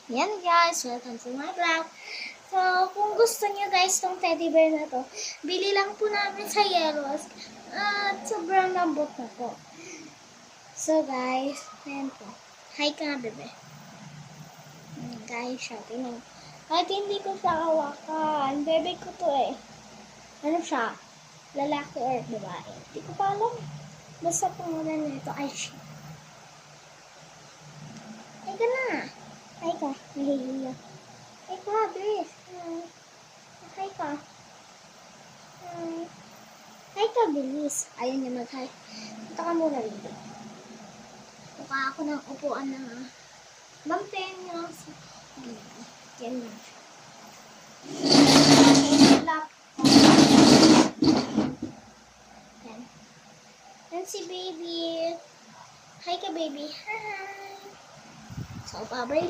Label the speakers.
Speaker 1: Yan guys, welcome to my vlog. So, kung gusto niyo guys tong teddy bear na to, bili lang po namin sa Yellows. At sobrang lambot na po. So guys, ayan po. Hi ka nga bebe. Guys, siya, tingnan. Kahit hindi ko siya kawakan. Bebe ko to eh. Ano siya? Lalaki or babae? Hindi ko pa alam. Basta pangalan nito ay siya. Ay ka na. Hi ka. Nahihiya. Hi ka, bilis. Hi ka. Hi ka, bilis. Ayaw niya mag-hi. Punta ka muna dito. Buka ako ng upuan na bangten niya sa gilid. Yan na siya. Yan si baby. Hi ka, baby. Hi. So, babay.